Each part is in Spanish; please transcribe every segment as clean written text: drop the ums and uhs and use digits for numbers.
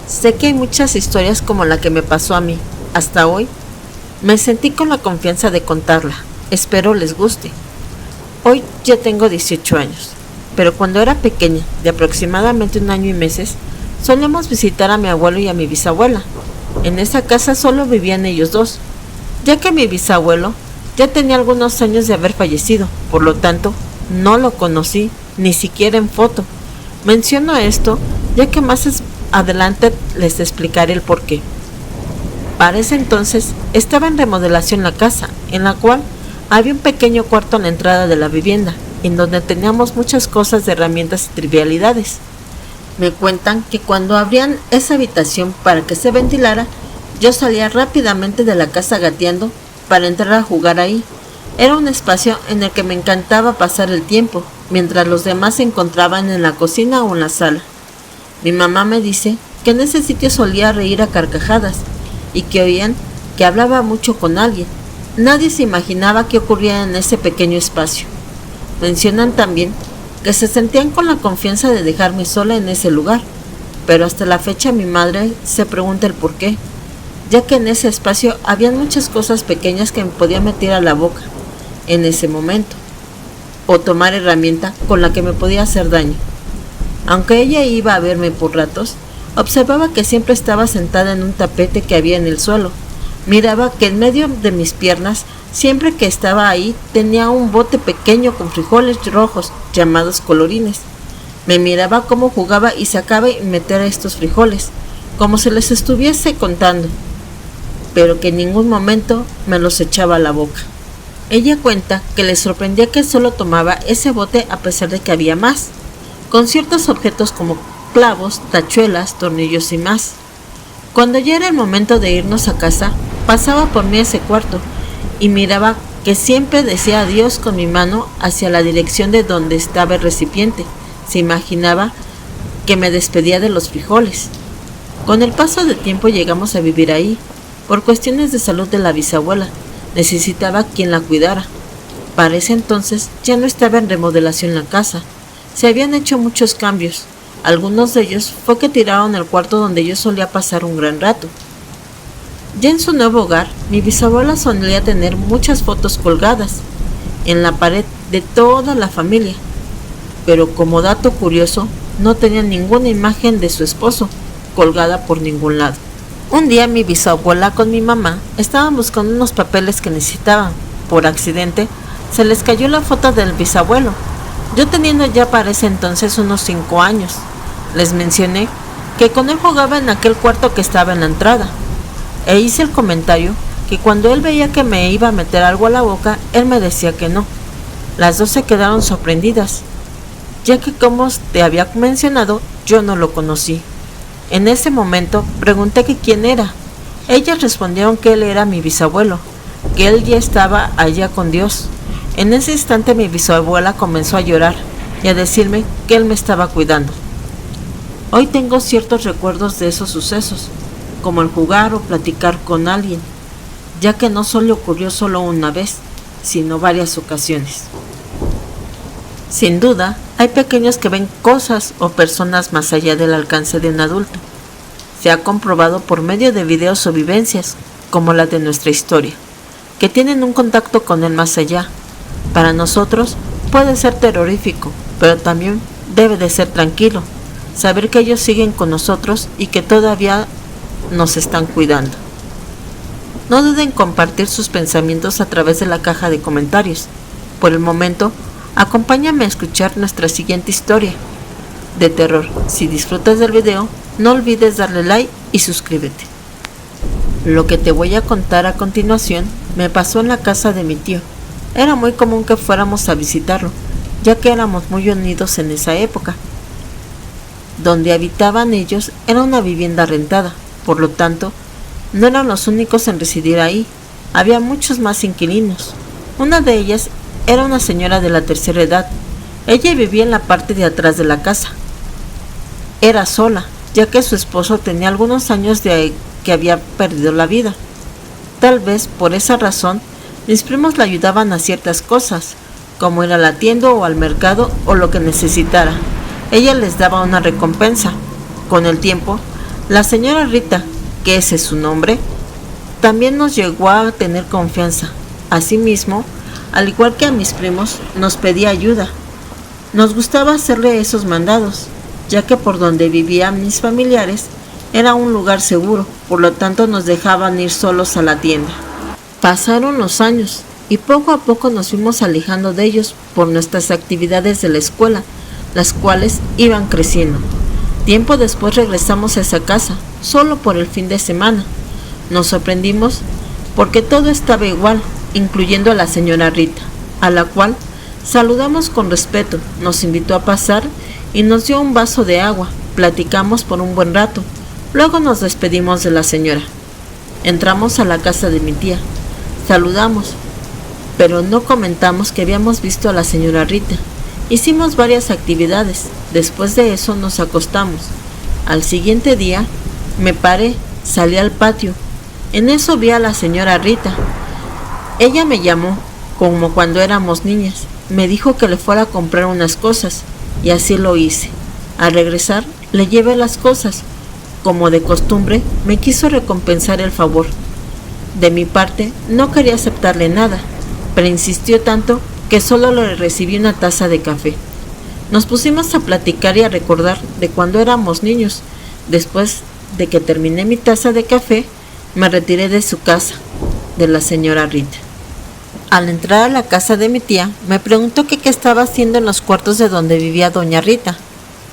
Sé que hay muchas historias como la que me pasó a mí. Hasta hoy me sentí con la confianza de contarla. Espero les guste. Hoy ya tengo 18 años, pero cuando era pequeña, de aproximadamente 1 año y meses, solíamos visitar a mi abuelo y a mi bisabuela. En esa casa solo vivían ellos dos, ya que mi bisabuelo ya tenía algunos años de haber fallecido, por lo tanto, no lo conocí, ni siquiera en foto. Menciono esto ya que adelante les explicaré el porqué. Para ese entonces estaba en remodelación la casa, en la cual había un pequeño cuarto en la entrada de la vivienda, en donde teníamos muchas cosas de herramientas y trivialidades. Me cuentan que cuando abrían esa habitación para que se ventilara, yo salía rápidamente de la casa gateando para entrar a jugar ahí. Era un espacio en el que me encantaba pasar el tiempo, mientras los demás se encontraban en la cocina o en la sala. Mi mamá me dice que en ese sitio solía reír a carcajadas y que oían que hablaba mucho con alguien. Nadie se imaginaba qué ocurría en ese pequeño espacio. Mencionan también que se sentían con la confianza de dejarme sola en ese lugar, pero hasta la fecha mi madre se pregunta el por qué, ya que en ese espacio habían muchas cosas pequeñas que me podía meter a la boca en ese momento, o tomar herramienta con la que me podía hacer daño. Aunque ella iba a verme por ratos, observaba que siempre estaba sentada en un tapete que había en el suelo. Miraba que en medio de mis piernas, siempre que estaba ahí, tenía un bote pequeño con frijoles rojos, llamados colorines. Me miraba cómo jugaba y sacaba y metía estos frijoles, como si les estuviese contando, pero que en ningún momento me los echaba a la boca. Ella cuenta que le sorprendía que solo tomaba ese bote a pesar de que había más, con ciertos objetos como clavos, tachuelas, tornillos y más. Cuando ya era el momento de irnos a casa, pasaba por mí a ese cuarto y miraba que siempre decía adiós con mi mano hacia la dirección de donde estaba el recipiente. Se imaginaba que me despedía de los frijoles. Con el paso del tiempo llegamos a vivir ahí. Por cuestiones de salud de la bisabuela, necesitaba quien la cuidara. Para ese entonces ya no estaba en remodelación la casa. Se habían hecho muchos cambios. Algunos de ellos fue que tiraron el cuarto donde yo solía pasar un gran rato. Ya en su nuevo hogar, mi bisabuela solía tener muchas fotos colgadas en la pared de toda la familia, pero como dato curioso, no tenía ninguna imagen de su esposo colgada por ningún lado. Un día mi bisabuela con mi mamá estaban buscando unos papeles que necesitaban. Por accidente, se les cayó la foto del bisabuelo. Yo teniendo ya para ese entonces unos 5 años. Les mencioné que con él jugaba en aquel cuarto que estaba en la entrada. E hice el comentario que cuando él veía que me iba a meter algo a la boca, él me decía que no. Las dos se quedaron sorprendidas, ya que como te había mencionado, yo no lo conocí. En ese momento pregunté que quién era. Ellas respondieron que él era mi bisabuelo, que él ya estaba allá con Dios. En ese instante mi bisabuela comenzó a llorar y a decirme que él me estaba cuidando. Hoy tengo ciertos recuerdos de esos sucesos, como el jugar o platicar con alguien, ya que no solo ocurrió solo una vez, sino varias ocasiones. Sin duda, hay pequeños que ven cosas o personas más allá del alcance de un adulto. Se ha comprobado por medio de videos o vivencias, como la de nuestra historia, que tienen un contacto con el más allá. Para nosotros puede ser terrorífico, pero también debe de ser tranquilo, saber que ellos siguen con nosotros y que todavía nos están cuidando. No duden en compartir sus pensamientos a través de la caja de comentarios. Por el momento, acompáñame a escuchar nuestra siguiente historia de terror. Si disfrutas del video, no olvides darle like y suscríbete. Lo que te voy a contar a continuación me pasó en la casa de mi tío. Era muy común que fuéramos a visitarlo, ya que éramos muy unidos en esa época. Donde habitaban ellos era una vivienda rentada, por lo tanto, no eran los únicos en residir ahí. Había muchos más inquilinos. Una de ellas era una señora de la tercera edad. Ella vivía en la parte de atrás de la casa. Era sola, ya que su esposo tenía algunos años de que había perdido la vida. Tal vez por esa razón, mis primos la ayudaban a ciertas cosas, como ir a la tienda o al mercado o lo que necesitara. Ella les daba una recompensa. Con el tiempo, La señora Rita, que ese es su nombre, también nos llegó a tener confianza. Asimismo, al igual que a mis primos, nos pedía ayuda. Nos gustaba hacerle esos mandados, ya que por donde vivían mis familiares era un lugar seguro, por lo tanto nos dejaban ir solos a la tienda. Pasaron los años y poco a poco nos fuimos alejando de ellos por nuestras actividades de la escuela, las cuales iban creciendo. Tiempo después regresamos a esa casa, solo por el fin de semana. Nos sorprendimos porque todo estaba igual, incluyendo a la señora Rita, a la cual saludamos con respeto, nos invitó a pasar y nos dio un vaso de agua. Platicamos por un buen rato, luego nos despedimos de la señora. Entramos a la casa de mi tía, saludamos, pero no comentamos que habíamos visto a la señora Rita. Hicimos varias actividades, después de eso nos acostamos. Al siguiente día me paré, salí al patio. En eso vi a la señora Rita. Ella me llamó, como cuando éramos niñas. Me dijo que le fuera a comprar unas cosas, y así lo hice. Al regresar, le llevé las cosas. Como de costumbre, me quiso recompensar el favor. De mi parte, no quería aceptarle nada, pero insistió tanto que solo le recibí una taza de café. Nos pusimos a platicar y a recordar de cuando éramos niños. Después de que terminé mi taza de café, me retiré de su casa, de la señora Rita. Al entrar a la casa de mi tía, me preguntó que qué estaba haciendo en los cuartos de donde vivía doña Rita.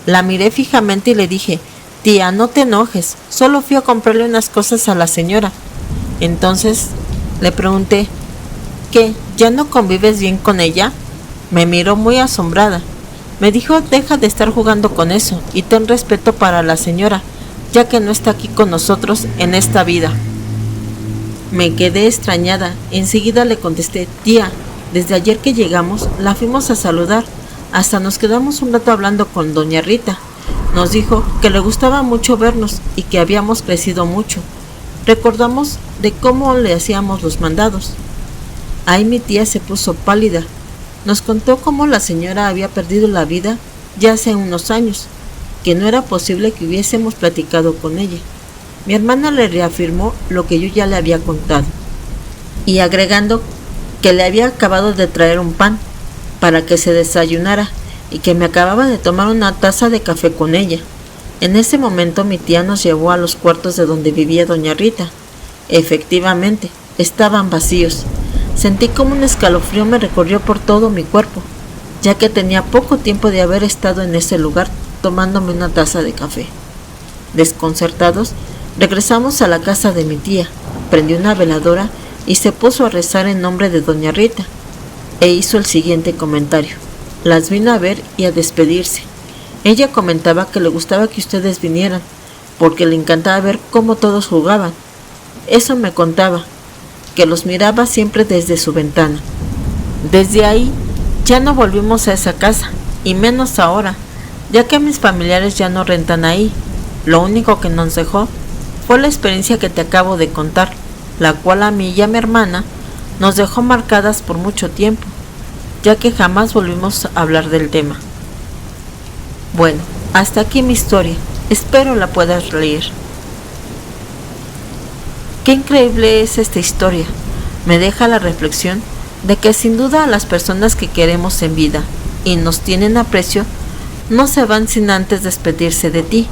La miré fijamente y le dije: tía, no te enojes, solo fui a comprarle unas cosas a la señora. Entonces le pregunté: ¿qué? ¿Ya no convives bien con ella? Me miró muy asombrada. Me dijo: deja de estar jugando con eso y ten respeto para la señora, ya que no está aquí con nosotros en esta vida. Me quedé extrañada. Enseguida le contesté: tía, desde ayer que llegamos la fuimos a saludar, hasta nos quedamos un rato hablando con doña Rita. Nos dijo que le gustaba mucho vernos y que habíamos crecido mucho. Recordamos de cómo le hacíamos los mandados. Ahí mi tía se puso pálida. Nos contó cómo la señora había perdido la vida ya hace unos años, que no era posible que hubiésemos platicado con ella. Mi hermana le reafirmó lo que yo ya le había contado, y agregando que le había acabado de traer un pan para que se desayunara y que me acababa de tomar una taza de café con ella. En ese momento mi tía nos llevó a los cuartos de donde vivía doña Rita. Efectivamente, estaban vacíos. Sentí como un escalofrío me recorrió por todo mi cuerpo, ya que tenía poco tiempo de haber estado en ese lugar tomándome una taza de café. Desconcertados, regresamos a la casa de mi tía, prendió una veladora y se puso a rezar en nombre de doña Rita, e hizo el siguiente comentario: las vino a ver y a despedirse. Ella comentaba que le gustaba que ustedes vinieran, porque le encantaba ver cómo todos jugaban. Eso me contaba, que los miraba siempre desde su ventana. Desde ahí ya no volvimos a esa casa, y menos ahora, ya que mis familiares ya no rentan ahí. Lo único que nos dejó fue la experiencia que te acabo de contar, la cual a mí y a mi hermana nos dejó marcadas por mucho tiempo, ya que jamás volvimos a hablar del tema. Bueno, hasta aquí mi historia, espero la puedas leer. Qué increíble es esta historia. Me deja la reflexión de que sin duda las personas que queremos en vida y nos tienen aprecio no se van sin antes despedirse de ti.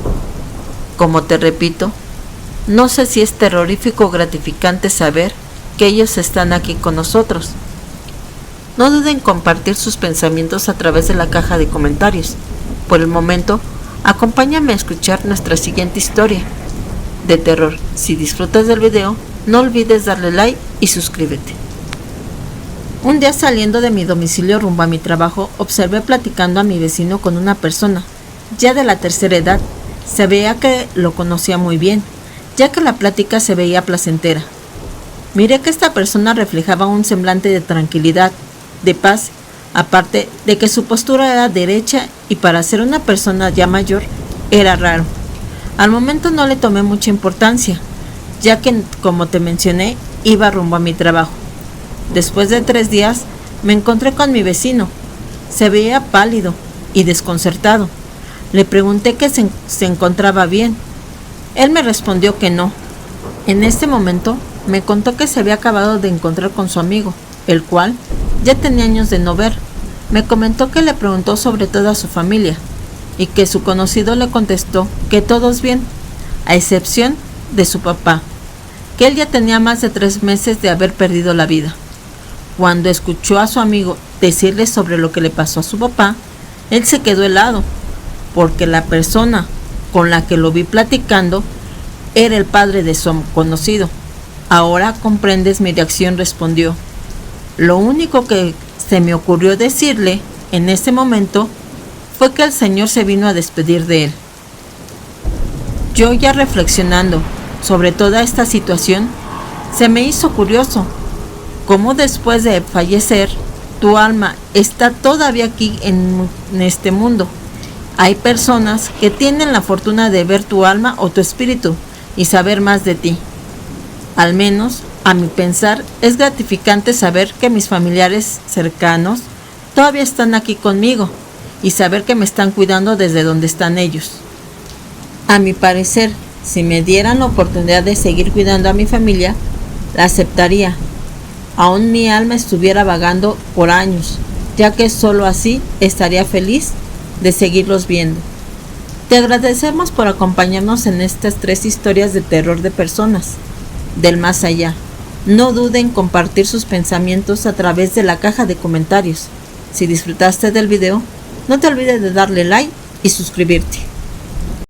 Como te repito, no sé si es terrorífico o gratificante saber que ellos están aquí con nosotros. No duden en compartir sus pensamientos a través de la caja de comentarios. Por el momento, acompáñame a escuchar nuestra siguiente historia de terror. Si disfrutas del video, no olvides darle like y suscríbete. Un día, saliendo de mi domicilio rumbo a mi trabajo, observé platicando a mi vecino con una persona, ya de la tercera edad. Se veía que lo conocía muy bien, ya que la plática se veía placentera. Miré que esta persona reflejaba un semblante de tranquilidad, de paz, aparte de que su postura era derecha y para ser una persona ya mayor era raro. Al momento no le tomé mucha importancia, ya que, como te mencioné, iba rumbo a mi trabajo. Después de 3 días, me encontré con mi vecino. Se veía pálido y desconcertado. Le pregunté que se encontraba bien. Él me respondió que no. En este momento me contó que se había acabado de encontrar con su amigo, el cual ya tenía años de no ver. Me comentó que le preguntó sobre toda su familia y que su conocido le contestó que todos bien, a excepción de su papá, que él ya tenía más de 3 meses de haber perdido la vida. Cuando escuchó a su amigo decirle sobre lo que le pasó a su papá, él se quedó helado, porque la persona con la que lo vi platicando era el padre de su conocido. Ahora comprendes mi reacción, respondió. Lo único que se me ocurrió decirle en ese momento fue que el Señor se vino a despedir de él. Yo, ya reflexionando sobre toda esta situación, se me hizo curioso cómo después de fallecer tu alma está todavía aquí en este mundo. Hay personas que tienen la fortuna de ver tu alma o tu espíritu y saber más de ti. Al menos, a mi pensar, es gratificante saber que mis familiares cercanos todavía están aquí conmigo y saber que me están cuidando desde donde están ellos. A mi parecer, si me dieran la oportunidad de seguir cuidando a mi familia, la aceptaría, aún mi alma estuviera vagando por años, ya que solo así estaría feliz de seguirlos viendo. Te agradecemos por acompañarnos en estas 3 historias de terror de personas del más allá. No duden en compartir sus pensamientos a través de la caja de comentarios. Si disfrutaste del video, no te olvides de darle like y suscribirte.